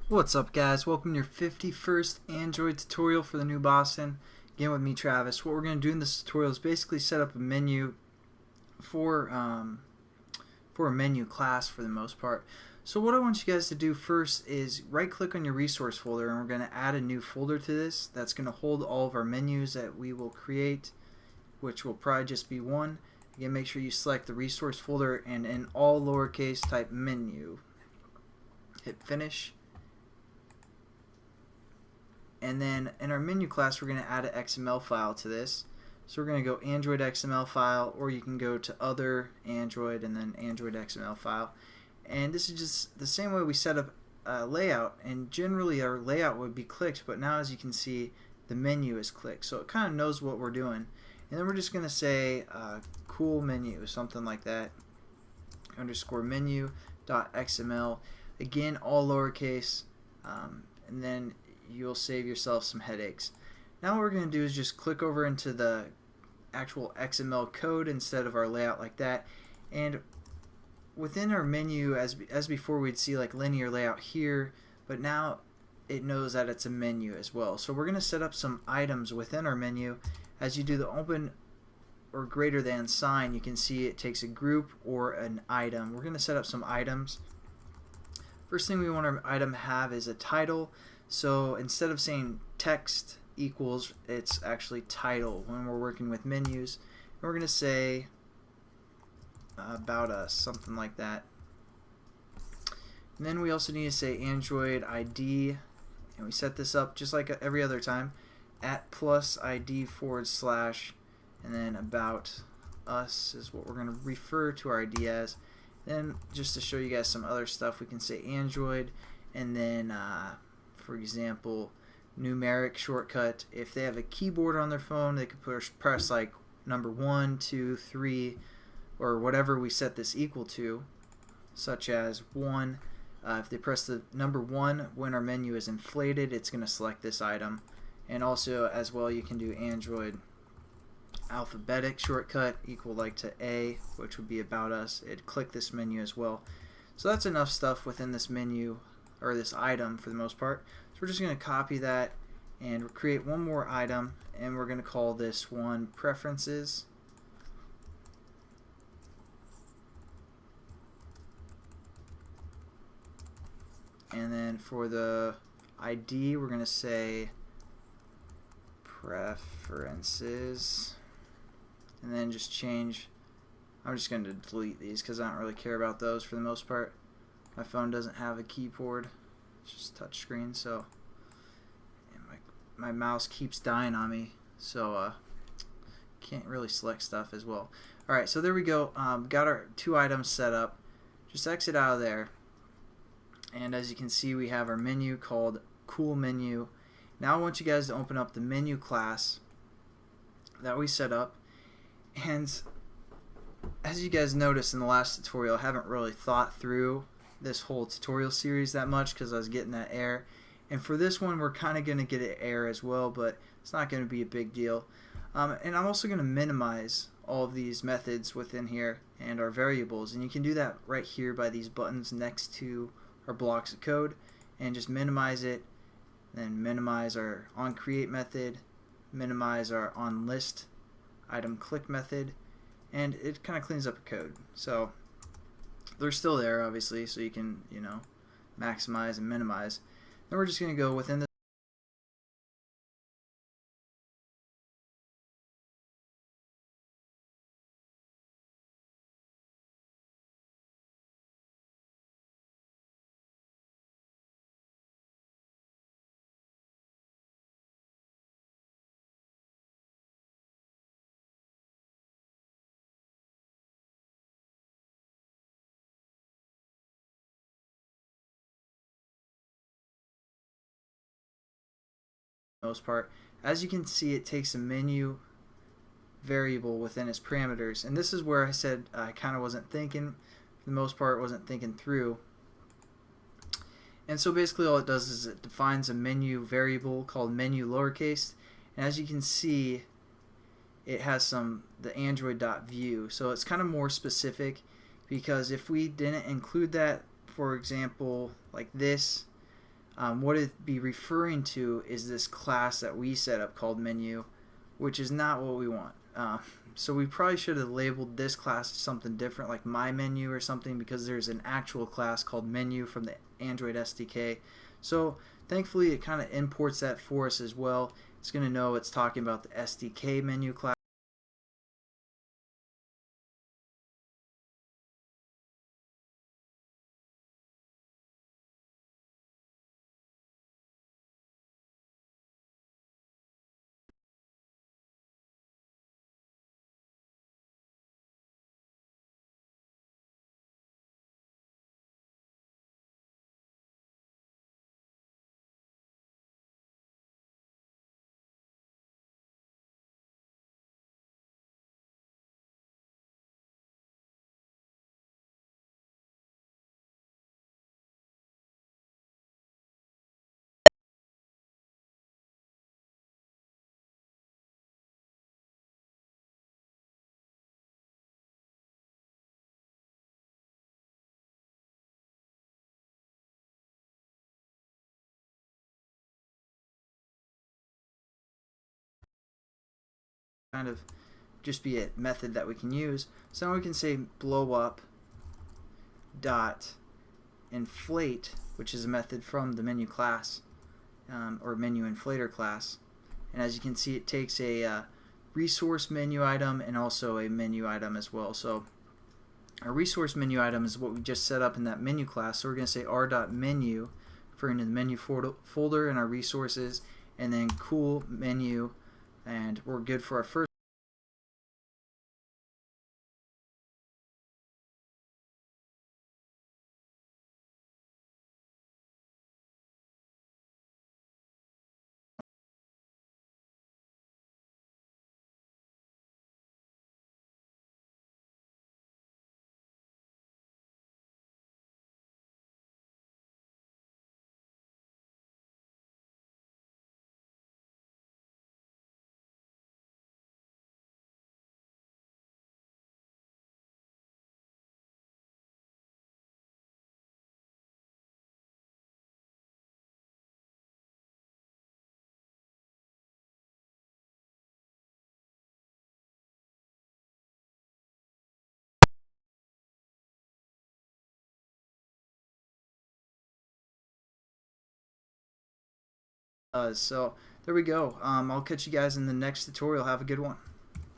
What's up, guys? Welcome to your 51st Android tutorial for the new Boston. Again with me, Travis. What we're going to do in this tutorial is basically set up a menu for a menu class for the most part. So what I want you guys to do first is right click on your resource folder, and we're going to add a new folder to this that's going to hold all of our menus that we will create, which will probably just be one. Again, make sure you select the resource folder and in all lowercase type menu. Hit finish. And then in our menu class, we're going to add an XML file to this. So we're going to go Android XML file, or you can go to other Android and then Android XML file. And this is just the same way we set up a layout. And generally our layout would be clicked, but now as you can see, the menu is clicked. So it kind of knows what we're doing. And then we're just going to say cool menu, something like that. Underscore menu.xml. Again, all lowercase. And then you'll save yourself some headaches. Now what we're going to do is just click over into the actual XML code instead of our layout like that, and within our menu, as before, we'd see like linear layout here, but now it knows that it's a menu as well. So we're going to set up some items within our menu. As you do the open or greater than sign, you can see it takes a group or an item. We're going to set up some items. First thing we want our item to have is a title. So instead of saying text equals, it's actually title when we're working with menus. And we're going to say about us, something like that. And then we also need to say Android ID, and we set this up just like every other time, at plus ID / and then about us is what we're going to refer to our ID as. Then just to show you guys some other stuff, we can say Android, and then for example, numeric shortcut. If they have a keyboard on their phone, they could press like number 1, 2, 3, or whatever we set this equal to, such as 1. If they press the number 1 when our menu is inflated, it's going to select this item. And also, as well, you can do Android alphabetic shortcut equal like to A, which would be about us. It'd click this menu as well. So that's enough stuff within this menu, or this item for the most part. So we're just going to copy that and create one more item, and we're going to call this one preferences. And then for the ID, we're going to say preferences, and then just change. I'm just going to delete these because I don't really care about those for the most part. My phone doesn't have a keyboard, it's just touch screen, so my mouse keeps dying on me, so can't really select stuff as well. Alright, so there we go. Got our 2 items set up. Just exit out of there, and as you can see, we have our menu called cool menu. Now I want you guys to open up the menu class that we set up, and as you guys noticed in the last tutorial, I haven't really thought through this whole tutorial series that much because I was getting that error, and for this one we're kind of going to get an error as well, but it's not going to be a big deal. And I'm also going to minimize all of these methods within here and our variables, and you can do that right here by these buttons next to our blocks of code, and just minimize it, then minimize our onCreate method, minimize our onList item click method, and it kind of cleans up the code. So they're still there, obviously, so you can, maximize and minimize. Then we're just going to go within the most part. As you can see, it takes a menu variable within its parameters, and this is where I said I kind of wasn't thinking, for the most part, wasn't thinking through. And so basically all it does is it defines a menu variable called menu lowercase, and as you can see, it has the Android.view, so it's kind of more specific, because if we didn't include that, for example, like this, what it'd be referring to is this class that we set up called menu, which is not what we want. So we probably should have labeled this class something different, like my menu or something, because there's an actual class called menu from the Android SDK. So thankfully it kind of imports that for us as well. It's going to know it's talking about the SDK menu class. Kind of just be a method that we can use. So now we can say blow up dot inflate, which is a method from the menu class, or MenuInflater class. And as you can see, it takes a resource menu item and also a menu item as well. So our resource menu item is what we just set up in that menu class. So we're going to say r.menu, referring to the menu folder in our resources, and then cool menu, and we're good for our first. So there we go. I'll catch you guys in the next tutorial. Have a good one.